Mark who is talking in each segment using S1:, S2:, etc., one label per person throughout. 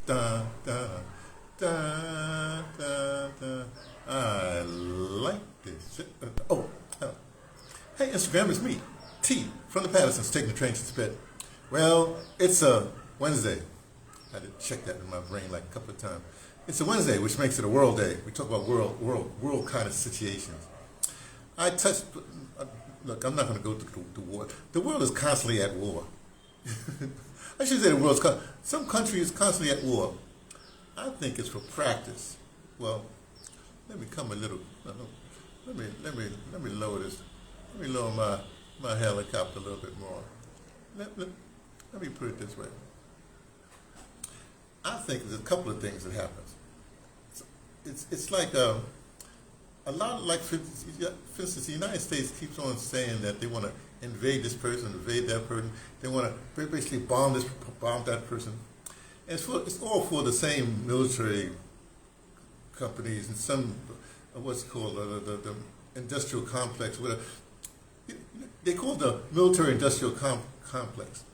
S1: Da, da, da, da, da. I like this. Hey, Instagram, it's me, T, from the Pattersons, taking the train to Spit. Well, it's a Wednesday. I had to check that in my brain like a couple of times. It's a Wednesday, which makes it a world day. We talk about world kind of situations. Look, I'm not going to go to the war. The world is constantly at war. I should say the world's some country is constantly at war. I think it's for practice. Well, let me come a little. Let me lower this. Let me lower my helicopter a little bit more. Let me put it this way. I think there's a couple of things that happens. It's like a lot of, like, for instance, the United States keeps on saying that they want to invade this person, invade that person. They want to basically bomb that person. And it's all for the same military companies and some, what's called the industrial complex. Whatever. They call it the military industrial complex.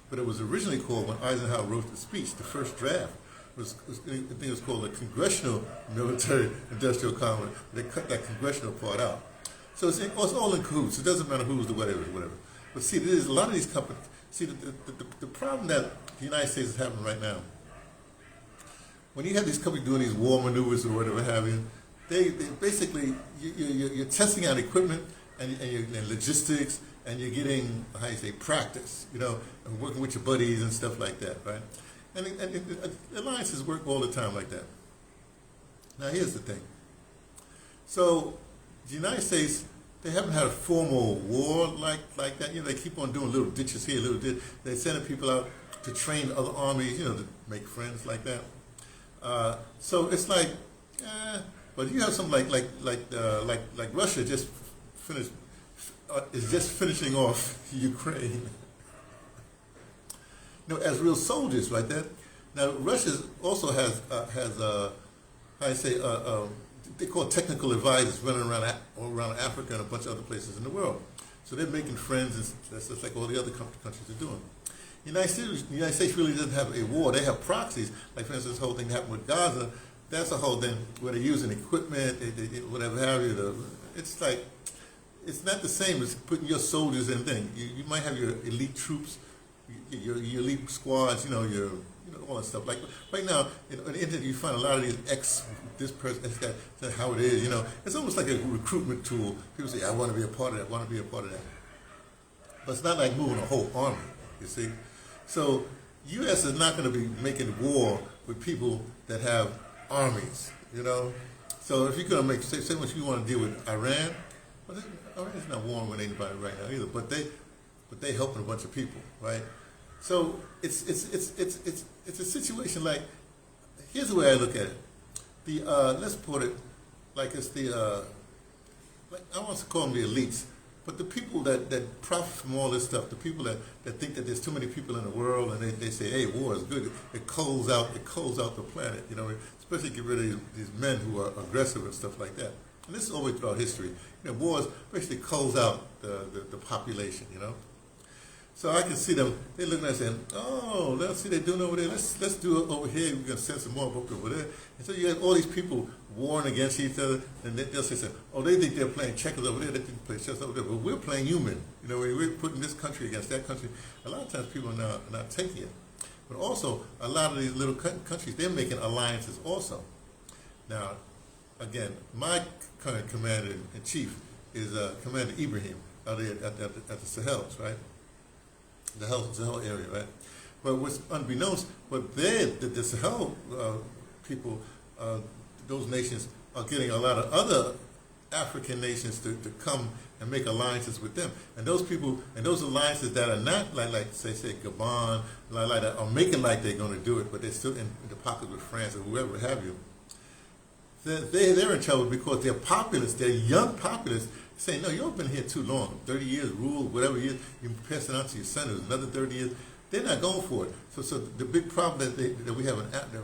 S1: But it was originally called, when Eisenhower wrote the speech, the first draft, I think it was called the Congressional Military Industrial Complex. They cut that congressional part out. So it's all in cahoots. It doesn't matter who's the whatever. But see, there's a lot of these companies. See, the problem that the United States is having right now, when you have these companies doing these war maneuvers or whatever have you, they basically, you're testing out equipment and logistics, and you're getting, how you say, practice, and working with your buddies and stuff like that, right? And alliances work all the time like that. Now, here's the thing. So, the United States, they haven't had a formal war like that. They keep on doing little ditches here, little ditch. They're sending people out to train other armies, to make friends like that. So it's like, but you have something like Russia just finished. Is just finishing off Ukraine. As real soldiers, right there. Now, Russia also has they call technical advisors running around Africa and a bunch of other places in the world. So they're making friends, and that's just like all the other countries are doing. The United States really doesn't have a war. They have proxies. Like, for instance, this whole thing that happened with Gaza. That's a whole thing where they're using equipment, whatever have you. It's like, it's not the same as putting your soldiers in things. You might have your elite troops, your elite squads, all that stuff. Like right now, on the internet, you find a lot of these this person, that's how it is. It's almost like a recruitment tool. People say, I want to be a part of that, I want to be a part of that. But it's not like moving a whole army, you see. So, U.S. is not going to be making war with people that have armies, So if you're going to say what you want to deal with Iran, Iran's not warring with anybody right now either, but they helping a bunch of people, right? So it's a situation like, here's the way I look at it. Let's put it like it's like, I want to call them the elites, but the people that profit from all this stuff, the people that think that there's too many people in the world, and they say, hey, war is good. It culls out the planet, especially get rid of these men who are aggressive and stuff like that. And this is always throughout history. Wars basically culls out the population, So I can see them, they're looking at it saying, oh, let's see they're doing over there, let's do it over here, we're going to send some more over there. And so you have all these people warring against each other, and they'll say, oh, they think they're playing checkers over there, they think they're playing chess over there, but we're playing human. We're putting this country against that country. A lot of times people are not taking it. But also, a lot of these little countries, they're making alliances also. Now, again, my current commander-in-chief is Commander Ibrahim out there at the Sahels, right? The Sahel area, right? But what's unbeknownst, but the Sahel people, those nations are getting a lot of other African nations to come and make alliances with them. And those people, and those alliances that are not like say Gabon, like that, are making like they're going to do it, but they're still in the pocket with France or whoever have you. They're in trouble because they're populists, they're young populists, saying, no, you've been here too long, 30 years, rule, whatever years, you pass it on to your senators, another 30 years. They're not going for it. So the big problem that we have in Africa,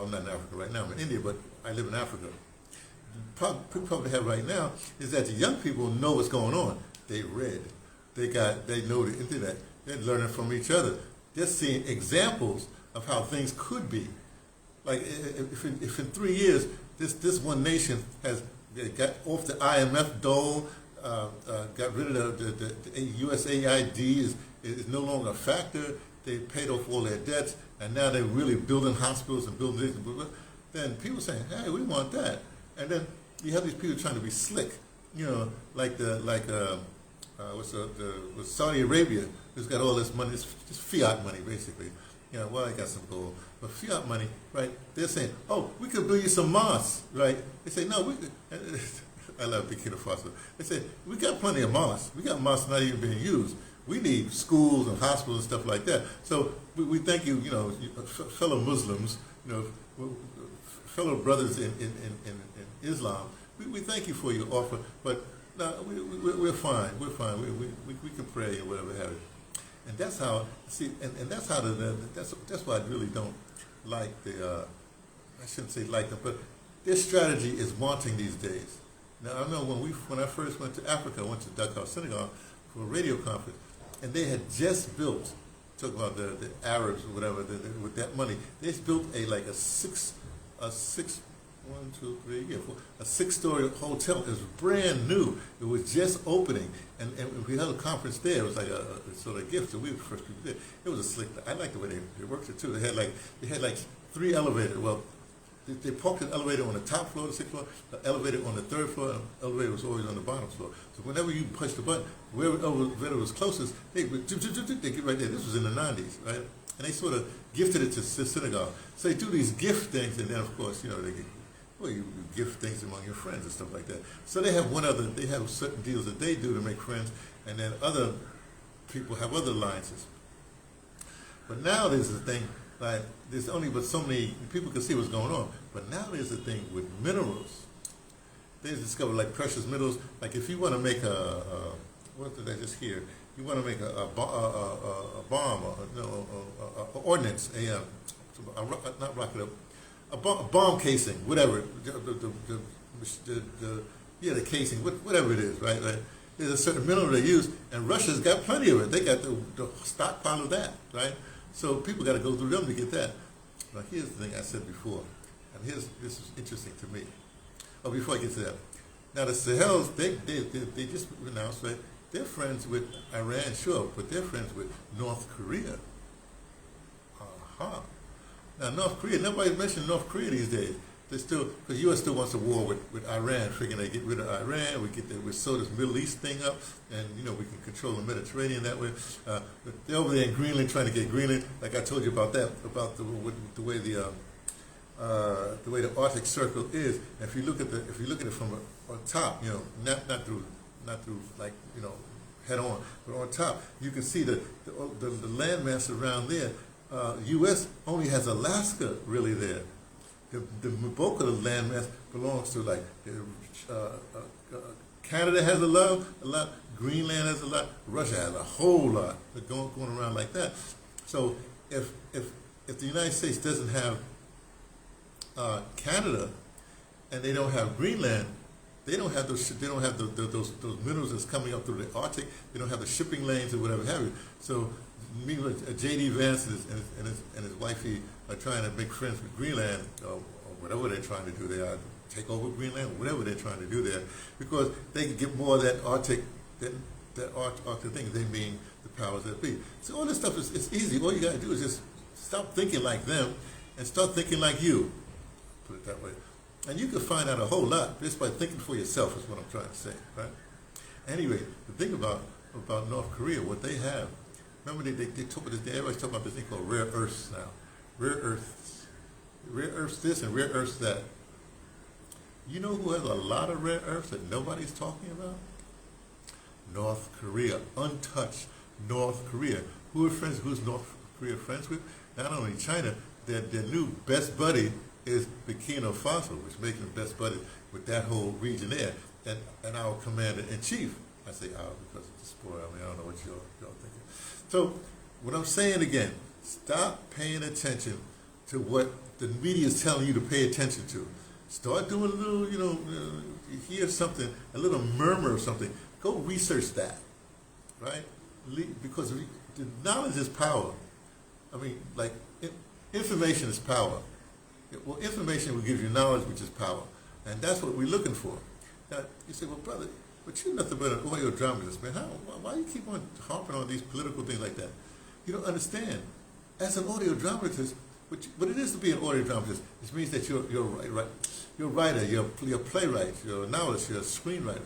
S1: I'm not in Africa right now, I'm in India, but I live in Africa. The problem we have right now is that the young people know what's going on. They read, they know the internet, they're learning from each other. They're seeing examples of how things could be. Like if in 3 years this one nation has got off the IMF dole, got rid of the USAID is no longer a factor. They paid off all their debts, and now they're really building hospitals and building this. Then people saying, "Hey, we want that," and then you have these people trying to be slick, like with Saudi Arabia, who's got all this money, it's just fiat money basically. Well, I got some gold, but fiat money, right? They're saying, "Oh, we could build you some mosques," right? They say, "No, we could." I love Burkina Faso. They say, "We got plenty of mosques. We got mosques not even being used. We need schools and hospitals and stuff like that." So we thank you, fellow Muslims, fellow brothers in Islam. We thank you for your offer, but no, we're fine. We're fine. We can pray or whatever have it. And that's how and that's how that's why I really don't like I shouldn't say like them, but their strategy is wanting these days. Now I know when I first went to Africa, I went to Dakar, Senegal, for a radio conference, and they had just built, talk about the Arabs or whatever, with that money, they just built a six-story hotel. It was brand new. It was just opening, and we had a conference there. It was like a sort of gift. So we were the first people there. It was a slick. I like the way they worked it too. They had like 3 elevators. Well, they parked an elevator on the top floor, the 6th floor, the elevator on the 3rd floor, and the elevator was always on the bottom floor. So whenever you push the button, wherever it was closest, they get right there. This was in the 90s, right? And they sort of gifted it to Senegal. So they do these gift things, and then of course, you gift things among your friends and stuff like that. So they have certain deals that they do to make friends, and then other people have other alliances. But now there's a thing, like there's only but so many people can see what's going on. But now there's a thing with minerals. They discovered like precious minerals. Like if you want to make what did I just hear? You want to make a bomb, ordnance, not rocket up. A bomb casing, whatever, the casing, whatever it is, right? There's a certain mineral they use, and Russia's got plenty of it. They got the stockpile of that, right? So people got to go through them to get that. Now here's the thing I said before, and this is interesting to me. Oh, before I get to that, now the Sahels, they just announced that they're friends with Iran, sure, but they're friends with North Korea. Now, North Korea, nobody's mentioning North Korea these days. Because the U.S. still wants a war with Iran, figuring they get rid of Iran, we sew this Middle East thing up, and we can control the Mediterranean that way. But they're over there in Greenland trying to get Greenland, like I told you about that, about the way the Arctic Circle is. And if you look at it from on top, not through like head on, but on top, you can see the landmass around there. U.S. only has Alaska really there. The bulk of the landmass belongs to like Canada has a lot, Greenland has a lot, Russia has a whole lot. They're going around like that. So if the United States doesn't have Canada and they don't have Greenland, they don't have those minerals that's coming up through the Arctic. They don't have the shipping lanes or whatever have you. So J.D. Vance and his wifey are trying to make friends with Greenland, or whatever they're trying to do there, take over Greenland, whatever they're trying to do there, because they can get more of that Arctic thing, they mean the powers that be. So all this stuff it's easy. All you got to do is just stop thinking like them and start thinking like you, put it that way. And you can find out a whole lot just by thinking for yourself is what I'm trying to say, right? Anyway, the thing about North Korea, what they have, remember they talk about this, everybody's talking about this thing called rare earths now. Rare earths this and rare earths that. You know who has a lot of rare earths that nobody's talking about? North Korea, untouched North Korea. Who's North Korea friends with? Not only China, their new best buddy is Burkina Faso, which makes them best buddies with that whole region there, and our commander-in-chief. I say our because it's a sport. I don't know what y'all thinking. So what I'm saying again, stop paying attention to what the media is telling you to pay attention to. Start doing a little, you hear something, a little murmur of something. Go research that, right? Because the knowledge is power. I mean, like, information is power. Well, information will give you knowledge, which is power. And that's what we're looking for. Now, you say, well, brother, but you're nothing but an audio dramatist, man. Why do you keep on harping on these political things like that? You don't understand. As an audio dramatist, what it is to be an audio dramatist, it means that you're a writer, you're a playwright, you're a novelist, you're a screenwriter.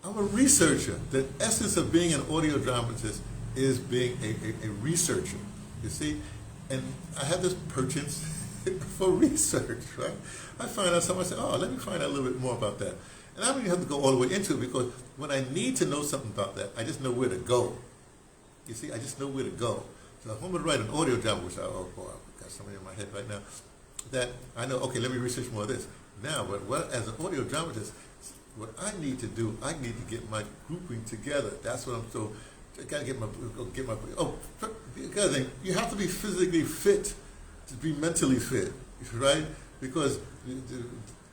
S1: I'm a researcher. The essence of being an audio dramatist is being a researcher, you see? And I have this penchant for research, right? I find out something, I say, oh, let me find out a little bit more about that. And I don't even have to go all the way into it, because when I need to know something about that, I just know where to go. You see, I just know where to go. So if I'm going to write an audio drama, which oh boy, I've got something in my head right now, that I know, okay, let me research more of this. Now, but as an audio dramatist, what I need to do, I need to get my grouping together. That's what I got to get my, the other thing, you have to be physically fit to be mentally fit, right? Because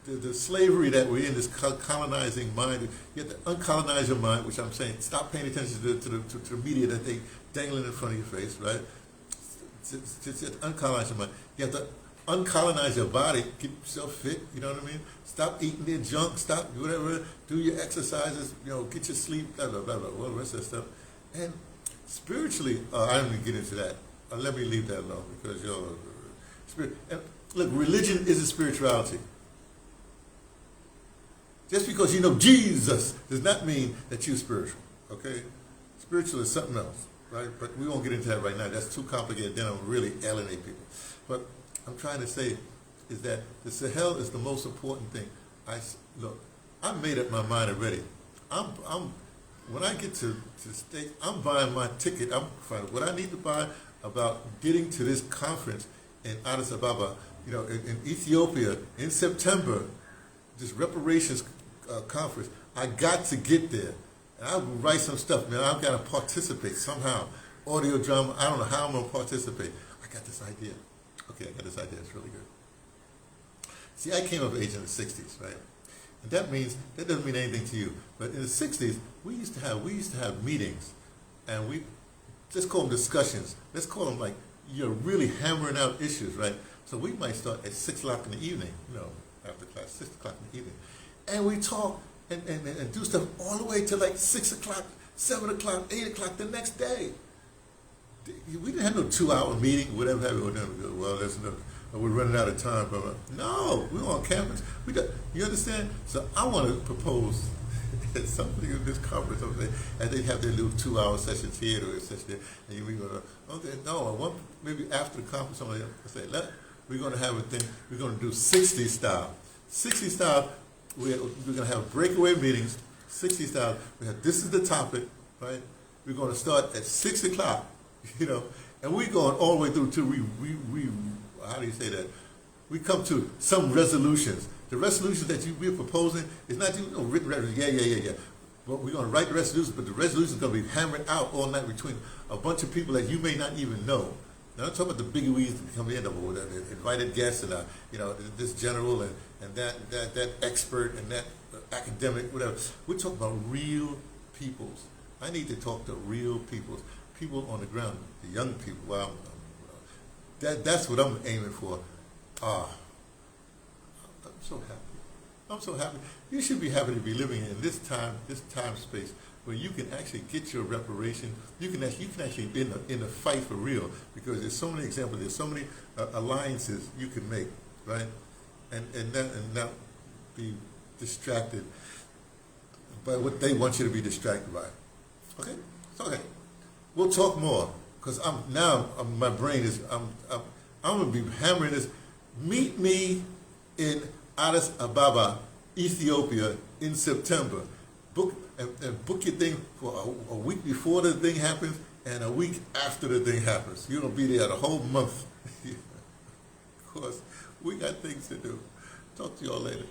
S1: the slavery that we're in, this colonizing mind, you have to uncolonize your mind, which I'm saying, stop paying attention to the media that they dangling in front of your face, right? Just uncolonize your mind. You have to uncolonize your body, keep yourself fit, you know what I mean? Stop eating their junk, stop whatever, do your exercises, get your sleep, blah, blah, blah, blah, all the rest of that stuff. And spiritually, I don't even get into that. Let me leave that alone, because spirit. And look, religion is a spirituality. Just because you know Jesus does not mean that you're spiritual, okay? Spiritual is something else, right? But we won't get into that right now. That's too complicated. Then I'll really alienate people. But I'm trying to say is that the Sahel is the most important thing. Look, I made up my mind already. When I get to the States, I'm buying my ticket. I'm finding what I need to buy about getting to this conference in Addis Ababa, in Ethiopia in September, this reparations conference. I got to get there. And I'll write some stuff, man. I've got to participate somehow. Audio drama, I don't know how I'm going to participate. I got this idea. Okay, I got this idea. It's really good. See, I came of age in the 60s, right? And that doesn't mean anything to you. But in the 60s, we used to have meetings, and we just call them discussions. Let's call them like you're really hammering out issues, right? So we might start at 6 o'clock in the evening, after class, 6 o'clock in the evening. And we talk and do stuff all the way to like 6 o'clock, 7 o'clock, 8 o'clock the next day. We didn't have no 2-hour meeting, whatever have we done. Well, we're running out of time. No, we were on campus. You understand? So I want to propose something in this conference, and they have their little 2-hour sessions here or session there, and we're going to, okay, no, I want maybe after the conference, somebody say, we're going to have a thing, we're going to do 60 style. 60 style, we're going to have breakaway meetings, 60 style. This is the topic, right? We're going to start at 6 o'clock, and we're going all the way through till we how do you say that? We come to some resolutions. The resolutions that we're proposing is not written resolutions. Yeah. But we're going to write the resolutions, but the resolution is going to be hammered out all night between a bunch of people that you may not even know. Now, I'm talking about the bigwigs that come in, the invited guests, and this general and that expert and that academic, whatever. We're talking about real peoples. I need to talk to real peoples, people on the ground, the young people. Well, that's what I'm aiming for. I'm so happy. I'm so happy. You should be happy to be living in this time space where you can actually get your reparation. You can actually be in the fight for real, because there's so many examples. There's so many alliances you can make, right? And not be distracted by what they want you to be distracted by. Okay, it's okay. We'll talk more, because my brain is I'm gonna be hammering this. Meet me in Addis Ababa, Ethiopia, in September. Book your thing for a week before the thing happens and a week after the thing happens. You're gonna be there the whole month. Of course, we got things to do. Talk to y'all later.